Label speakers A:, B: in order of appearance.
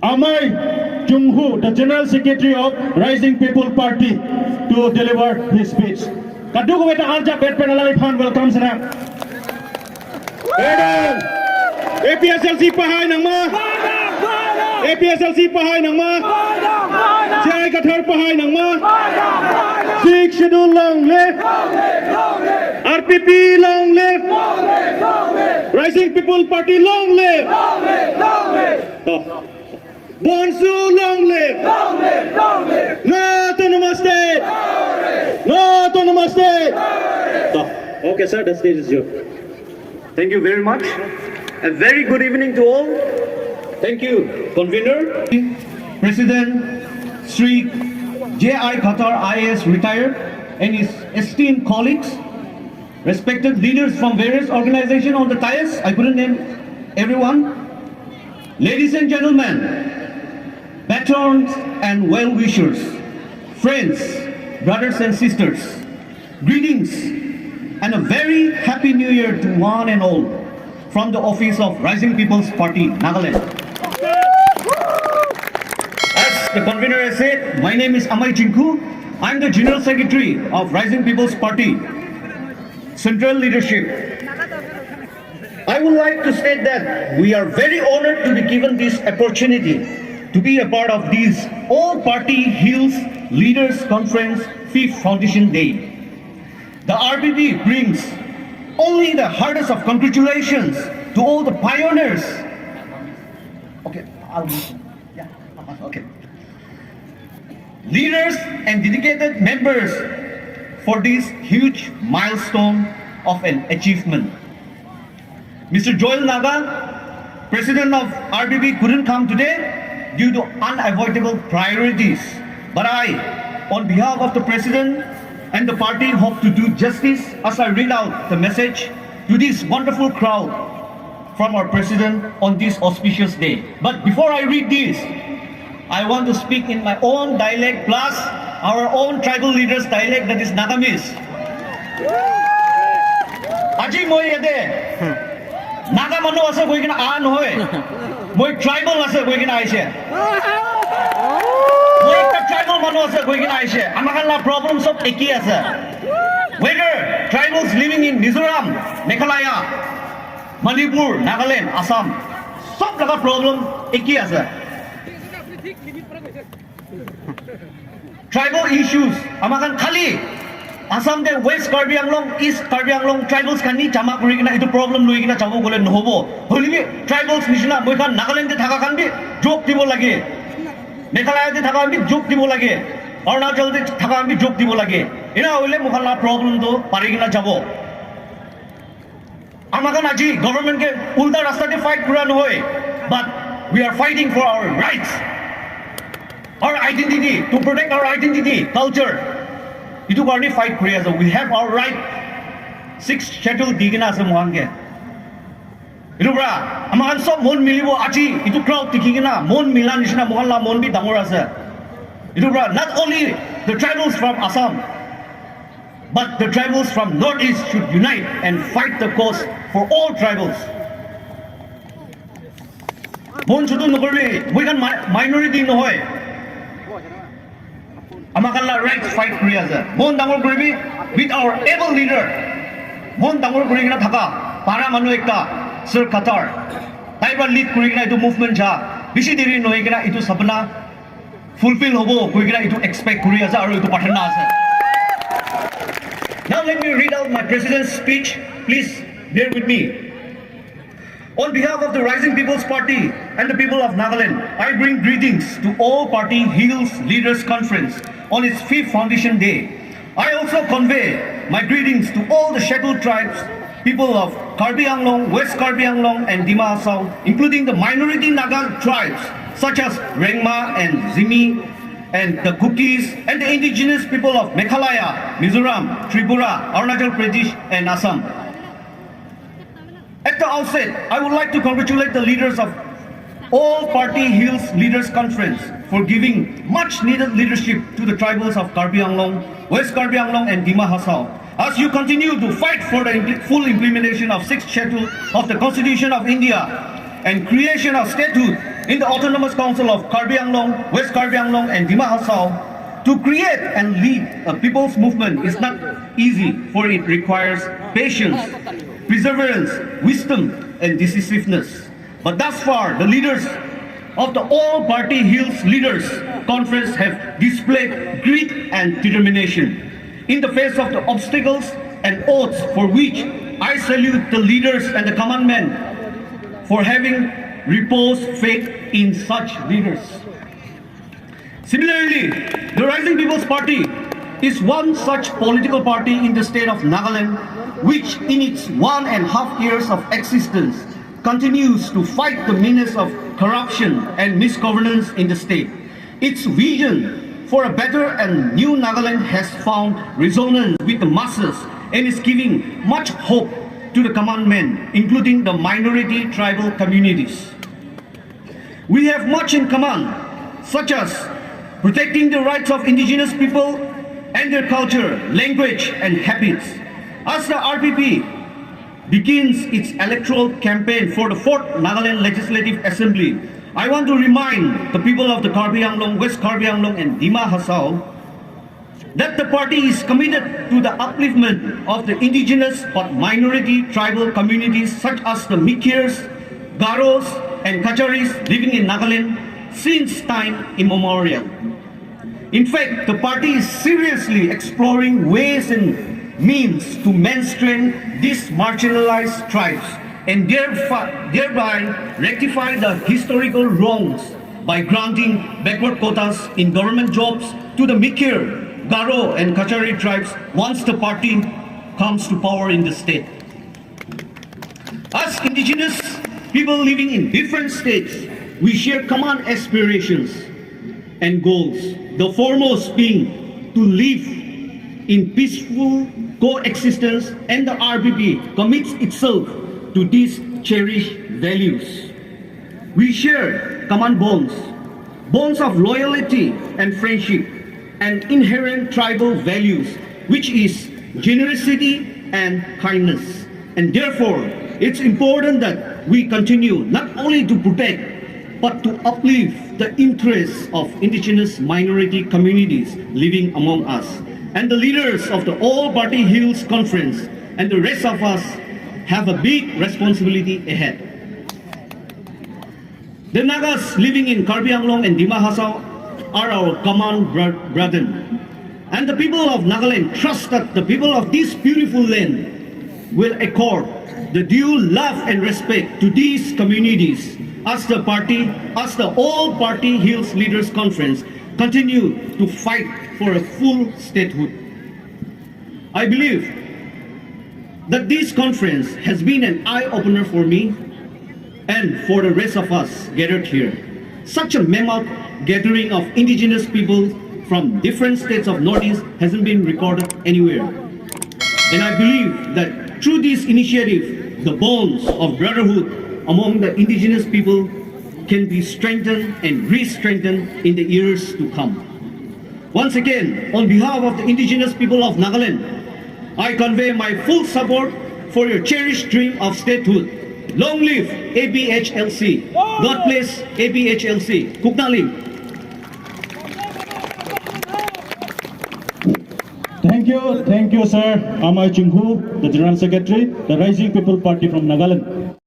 A: Amai Chiku, the General Secretary of Rising People Party, to deliver his speech. Kadugo weta alja bet penalai fan welcomes na. APSLC pahay nang ma. APSLC pahay nang ma. CI Kathar pahay nang ma. Sixth schedule long live. RPP long live. Rising People Party long live. Bonsu long live. No to namaste. No to namaste. Okay, sir, the stage is yours.
B: Thank you very much. A very good evening to all. Thank you, convener. President Sri J.I. Qatar IAS retired and his esteemed colleagues, respected leaders from various organizations on the dais. I couldn't name everyone. Ladies and gentlemen, patrons and well-wishers, friends, brothers and sisters, greetings and a very happy new year to one and all from the office of Rising People's Party, Nagaland. As the convener has said, my name is Amai Chiku. I am the General Secretary of Rising People's Party, Central Leadership. I would like to state that we are very honored to be given this opportunity to be a part of this All-Party Hills Leaders Conference 5th Foundation Day. The RPP brings only the hardest of congratulations to all the pioneers. Leaders and dedicated members for this huge milestone of an achievement. Mr. Joel Naga, President of RPP, couldn't come today due to unavoidable priorities. But I, on behalf of the President and the party, hope to do justice as I read out the message to this wonderful crowd from our President on this auspicious day. But before I read this, I want to speak in my own dialect plus our own tribal leaders' dialect, that is Nagamis. Aji moi yate Naga manu ase koi kina aan hoy. Moi tribal ase koi kina aise. Moi ekta tribal manu ase koi kina aise. Amakan la problems of eki ase. Whether tribals living in Mizoram, Meghalaya, Manipur, Nagaland, Assam, sob laga problem eki ase. Tribal issues, amakan khali Assam de West Karbi Anglong, East Karbi Anglong tribals kani jama kuri kina itu problem lui kina jabo gole nohobo. Holibi tribals nishina moi kan Nagaland de thaka kan bi jok dibo lage. Meghalaya de thaka kan bi jok dibo lage. Arunachal de thaka kan bi jok dibo lage. Ina hoile mukhala problem to pari kina jabo. Amakan aji government ke ulta rasta de fight pura no hoy. But we are fighting for our rights, our identity, to protect our identity, culture. Itu karni fight kuri ase. We have our right. 6th schedule digina ase mohange. Itu bra, amakan sob mon milibo aji itu crowd tikigina mon milan nishna mohanla mon bi dangor ase. Itu bra, not only the tribals from Assam, but the tribals from Northeast should unite and fight the cause for all tribals. Mon chutu nokorbi, we can minority no hoy. Amakanla right fight kuri ase. Mon dangor kuri with our able leader. Mon dangor kuri kina thaka para manu ekta Sir Qatar. Taiba lead kuri kina itu movement ja. Bishi diri noi kina itu sapna fulfill hobo kuri kina itu expect kuri ase aru itu pathana ase. Now let me read out my President's speech. Please bear with me. On behalf of the Rising People's Party and the people of Nagaland, I bring greetings to all Party Hills Leaders Conference on its 5th Foundation Day. I also convey my greetings to all the scheduled tribes, people of Karbi Anglong, West Karbi Anglong and Dima Hasao, including the minority Naga tribes such as Rengma and Zimi, and the Kukis, and the indigenous people of Meghalaya, Mizoram, Tripura, Arunachal Pradesh and Assam. At the outset, I would like to congratulate the leaders of All Party Hills Leaders Conference for giving much needed leadership to the tribals of Karbi Anglong, West Karbi Anglong and Dima Hasao. As you continue to fight for the full implementation of 6th schedule of the Constitution of India, and creation of statehood in the Autonomous Council of Karbi Anglong, West Karbi Anglong and Dima Hasao. To create and lead a people's movement is not easy, for it requires patience, perseverance, wisdom and decisiveness. But thus far, the leaders of the All Party Hills Leaders Conference have displayed grit and determination in the face of the obstacles and odds, for which I salute the leaders and the command men for having reposed faith in such leaders. Similarly, the Rising People's Party is one such political party in the state of Nagaland, which in its 1.5 years of existence continues to fight the menace of corruption and misgovernance in the state. Its vision for a better and new Nagaland has found resonance with the masses and is giving much hope to the command men, including the minority tribal communities. We have much in common, such as protecting the rights of indigenous people and their culture, language and habits. As the RPP begins its electoral campaign for the 4th Nagaland Legislative Assembly, I want to remind the people of the Karbi Anglong, West Karbi Anglong and Dima Hasao that the party is committed to the upliftment of the indigenous but minority tribal communities such as the Mikirs, Garos and Kacharis living in Nagaland since time immemorial. In fact, the party is seriously exploring ways and means to mainstream these marginalized tribes and thereby rectify the historical wrongs by granting backward quotas in government jobs to the Mikir, Garo and Kachari tribes once the party comes to power in the state. As indigenous people living in different states, we share common aspirations and goals, the foremost being to live in peaceful coexistence, and the RPP commits itself to these cherished values. We share common bonds, bonds of loyalty and friendship, and inherent tribal values, which is generosity and kindness. And therefore, it's important that we continue not only to protect but to uplift the interests of indigenous minority communities living among us. And the leaders of the All Party Hills Conference and the rest of us have a big responsibility ahead. The Nagas living in Karbi Anglong and Dima Hasao are our common brethren. And the people of Nagaland trust that the people of this beautiful land will accord the due love and respect to these communities as the All Party Hills Leaders Conference continue to fight for a full statehood. I believe that this conference has been an eye-opener for me and for the rest of us gathered here. Such a mammoth gathering of indigenous people from different states of Northeast hasn't been recorded anywhere. And I believe that through this initiative, the bonds of brotherhood among the indigenous people can be strengthened and re-strengthened in the years to come. Once again, on behalf of the indigenous people of Nagaland, I convey my full support for your cherished dream of statehood. Long live APHLC. God bless APHLC. Kuknaling.
A: Thank you, sir. Amai Chiku, the General Secretary, the Rising People Party from Nagaland.